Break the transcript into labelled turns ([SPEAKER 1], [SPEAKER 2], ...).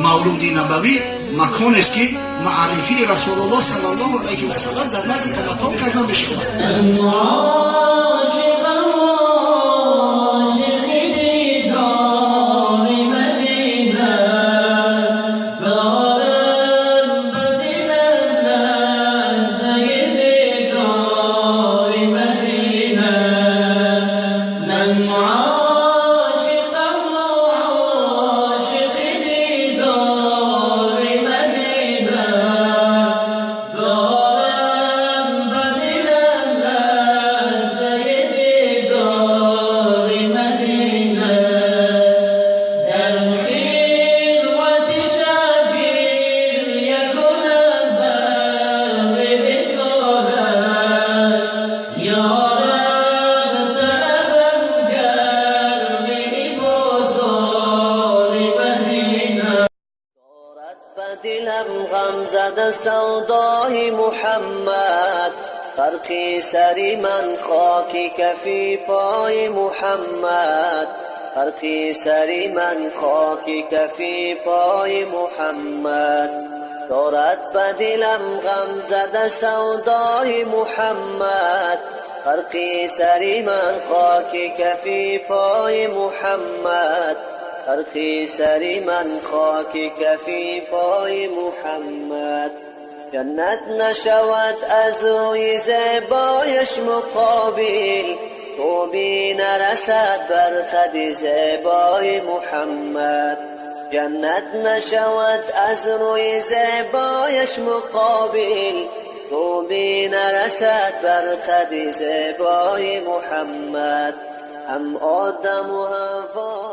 [SPEAKER 1] мавлуди набавӣ маконест ки маърифии расулуллоҳ саллаллоҳу алайҳи васаллам дар назди умматон карда мешавад.
[SPEAKER 2] دلم غم زده سودای محمد، فرقی سری من خاکی کفی پای محمد، فرقی سری من خاکی کفی پای محمد. دارد به دلم غم زده سودای محمد، فرقی سری من خاکی کفی پای محمد، فرقی سری من خاکی کفی پای محمد. جنت نشود از روی زیبایش مقابل، توبی نرسد بر خد زیبای محمد. جنت نشود از روی زیبایش مقابل، توبی نرسد بر خد زیبای محمد. هم آدم و حوا